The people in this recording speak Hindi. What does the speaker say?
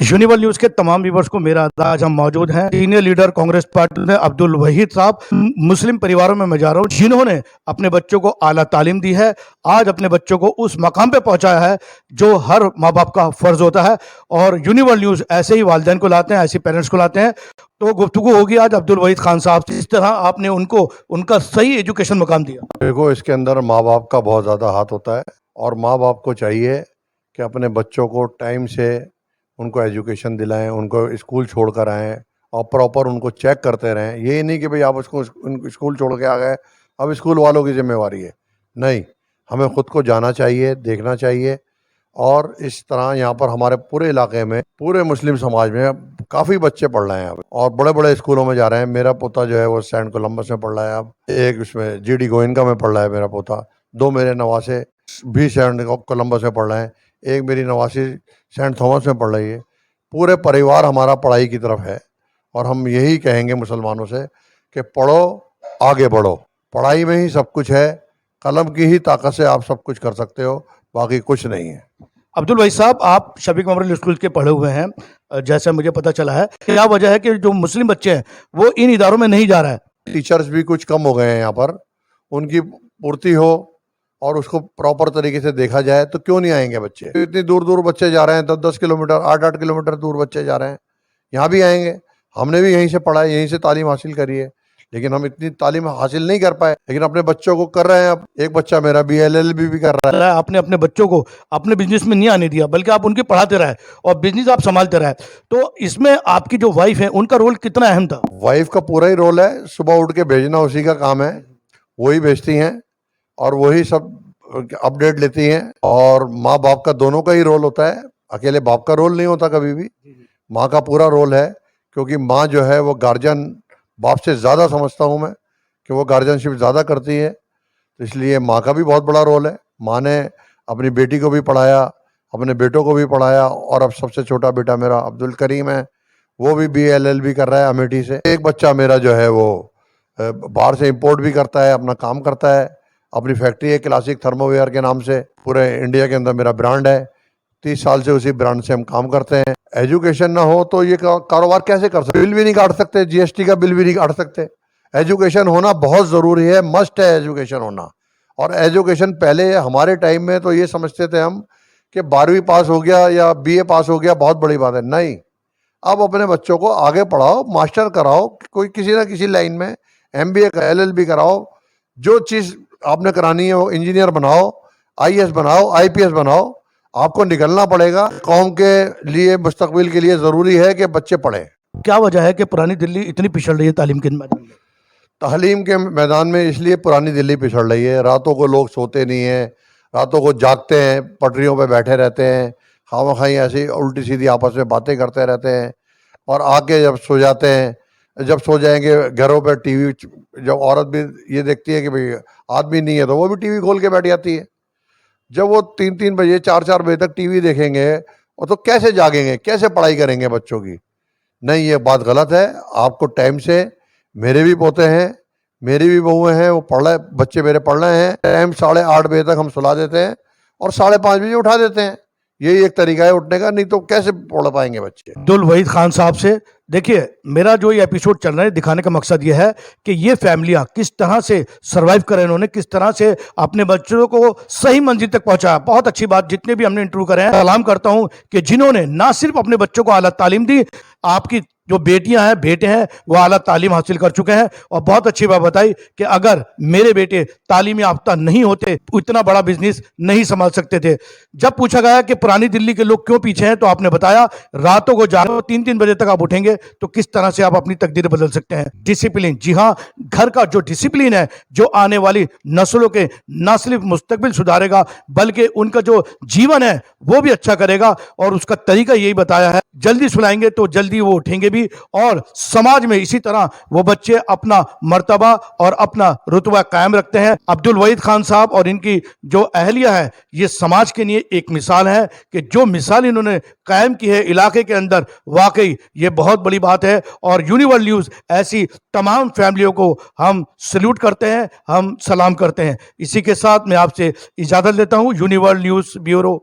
यूनिवर्सल न्यूज़ के तमाम व्यूवर्स को मेरा आज हम मौजूद हैं सीनियर लीडर कांग्रेस पार्टी ने अब्दुल वहीद साहब। मुस्लिम परिवारों में मैं जा रहा हूँ जिन्होंने अपने बच्चों को आला तालीम दी है, आज अपने बच्चों को उस मकाम पे पहुंचाया है जो हर माँ बाप का फर्ज होता है। और यूनिवर्सल न्यूज़ ऐसे ही वालिदैन को लाते हैं, ऐसे पेरेंट्स को लाते हैं। तो गुफ्तगू होगी आज अब्दुल वहीद खान साहब से, इस तरह आपने उनको उनका सही एजुकेशन मकाम दिया। देखो, इसके अंदर माँ बाप का बहुत ज़्यादा हाथ होता है और माँ बाप को चाहिए कि अपने बच्चों को टाइम से उनको एजुकेशन दिलाएं, उनको स्कूल छोड़ कर आएँ और प्रॉपर उनको चेक करते रहें। ये नहीं कि भाई आप उसको स्कूल छोड़ के आ गए, अब स्कूल वालों की जिम्मेवारी है। नहीं, हमें ख़ुद को जाना चाहिए, देखना चाहिए। और इस तरह यहाँ पर हमारे पूरे इलाके में, पूरे मुस्लिम समाज में काफ़ी बच्चे पढ़ रहे हैं अब और बड़े बड़े स्कूलों में जा रहे हैं। मेरा पोता जो है वो सेंट कोलंबस में पढ़ रहा है, अब एक उसमें GD गोयनका में पढ़ रहा है मेरा पोता। 2 मेरे नवासे भी सेंट कोलंबस में पढ़ रहे हैं, एक मेरी नवासी सेंट थॉमस में पढ़ रही है। पूरे परिवार हमारा पढ़ाई की तरफ है और हम यही कहेंगे मुसलमानों से कि पढ़ो, आगे बढ़ो। पढ़ाई में ही सब कुछ है, कलम की ही ताकत से आप सब कुछ कर सकते हो, बाकी कुछ नहीं है। अब्दुल वहीद साहब, आप शफीक मेमोरियल स्कूल के पढ़े हुए हैं, जैसा मुझे पता चला है, क्या वजह है कि जो मुस्लिम बच्चे हैं वो इन इदारों में नहीं जा रहा है? टीचर्स भी कुछ कम हो गए हैं यहाँ पर, उनकी पूर्ति हो और उसको प्रॉपर तरीके से देखा जाए तो क्यों नहीं आएंगे बच्चे। इतनी दूर दूर बच्चे जा रहे हैं, 10-10 किलोमीटर, 8-8 किलोमीटर दूर बच्चे जा रहे हैं, यहाँ भी आएंगे। हमने भी यहीं से पढ़ा है, यहीं से तालीम हासिल करी है, लेकिन हम इतनी तालीम हासिल नहीं कर पाए, लेकिन अपने बच्चों को कर रहे हैं। अब एक बच्चा मेरा LLB भी कर रहा है। आपने अपने बच्चों को अपने बिजनेस में नहीं आने दिया, बल्कि आप उनके पढ़ाते रहे और बिजनेस आप संभालते रहे। तो इसमें आपकी जो वाइफ है उनका रोल कितना अहम था? वाइफ का पूरा ही रोल है, सुबह उठ के भेजना उसी का काम है, वही भेजती हैं और वही सब अपडेट लेती हैं। और माँ बाप का दोनों का ही रोल होता है, अकेले बाप का रोल नहीं होता कभी भी, माँ का पूरा रोल है। क्योंकि माँ जो है वो गार्जियन, बाप से ज़्यादा समझता हूँ मैं कि वो गार्जियनशिप ज़्यादा करती है, तो इसलिए माँ का भी बहुत बड़ा रोल है। माँ ने अपनी बेटी को भी पढ़ाया, अपने बेटों को भी पढ़ाया और अब सबसे छोटा बेटा मेरा अब्दुल करीम है, वो भी LLB कर रहा है अमेठी से। एक बच्चा मेरा जो है वो बाहर से इंपोर्ट भी करता है, अपना काम करता है, अपनी फैक्ट्री है क्लासिक थर्मोवेयर के नाम से, पूरे इंडिया के अंदर मेरा ब्रांड है। 30 साल से उसी ब्रांड से हम काम करते हैं। एजुकेशन ना हो तो ये कारोबार कैसे कर सकते? बिल भी नहीं काट सकते, GST का बिल भी नहीं काट सकते। एजुकेशन होना बहुत ज़रूरी है, मस्ट है एजुकेशन होना। और एजुकेशन पहले हमारे टाइम में तो ये समझते थे हम कि 12वीं पास हो गया या BA पास हो गया बहुत बड़ी बात है। नहीं, अब अपने बच्चों को आगे पढ़ाओ, मास्टर कराओ, कोई किसी ना किसी लाइन में MBA LLB कराओ, जो चीज़ आपने करानी है वो इंजीनियर बनाओ, IAS बनाओ, IPS बनाओ। आपको निकलना पड़ेगा। कौम के लिए, मुस्तकबिल के लिए ज़रूरी है कि बच्चे पढ़ें। क्या वजह है कि पुरानी दिल्ली इतनी पिछड़ रही है तालीम के मैदान में? तालीम के मैदान में इसलिए पुरानी दिल्ली पिछड़ रही है, रातों को लोग सोते नहीं हैं, रातों को जागते हैं, पटरियों पे बैठे रहते हैं, खामखाई ऐसी उल्टी सीधी आपस में बातें करते रहते हैं और आके जब सो जाते हैं, जब सो जाएंगे घरों पे TV, जब औरत भी ये देखती है कि भाई आदमी नहीं है तो वो भी TV खोल के बैठ जाती है। जब वो 3-3 बजे, 4-4 बजे तक TV देखेंगे और तो कैसे जागेंगे, कैसे पढ़ाई करेंगे बच्चों की? नहीं, ये बात गलत है। आपको टाइम से, मेरे भी पोते हैं, मेरी भी बहुएं हैं, वो पढ़ रहे, बच्चे मेरे पढ़ रहे हैं, टाइम 8:30 बजे तक हम सुला देते हैं और 5:30 बजे उठा देते हैं। यही एक तरीका है उठने का, नहीं तो कैसे पढ़ पाएंगे बच्चे? अब्दुल वहीद खान साहब से देखिए, मेरा जो ये एपिसोड चल रहा है दिखाने का मकसद ये है कि ये फैमिलियां किस तरह से सरवाइव करें, इन्होंने किस तरह से अपने बच्चों को सही मंजिल तक पहुंचाया। बहुत अच्छी बात, जितने भी हमने इंटरव्यू करे हैं, सलाम करता हूं कि जिन्होंने ना सिर्फ अपने बच्चों को आला तालीम दी, आपकी जो बेटियां हैं, बेटे हैं, वो आला तालीम हासिल कर चुके हैं। और बहुत अच्छी बात बताई कि अगर मेरे बेटे तालीम याफ्ता नहीं होते तो इतना बड़ा बिजनेस नहीं संभाल सकते थे। जब पूछा गया कि पुरानी दिल्ली के लोग क्यों पीछे हैं, तो आपने बताया रातों को जागो, 3-3 बजे तक आप उठेंगे तो किस तरह से आप अपनी तकदीर बदल सकते हैं। डिसिप्लिन, जी हाँ, घर का जो डिसिप्लिन है, जो आने वाली नस्लों के न सिर्फ मुस्तकबिल सुधारेगा बल्कि उनका जो जीवन है वो भी अच्छा करेगा। और उसका तरीका यही बताया है, जल्दी सुलाएंगे तो जल्दी वो उठेंगे भी और समाज में इसी तरह वो बच्चे अपना मर्तबा और अपना रुतबा कायम रखते हैं। अब्दुल वहीद खान साहब और इनकी जो अहलिया है, ये समाज के लिए एक मिसाल है कि जो मिसाल इन्होंने कायम की है इलाके के अंदर, वाकई ये बहुत बड़ी बात है। और यूनिवर्सल न्यूज़ ऐसी तमाम फैमिलियों को हम सल्यूट करते हैं, हम सलाम करते हैं। इसी के साथ मैं आपसे इजाज़त लेता हूँ। Universal news bureau.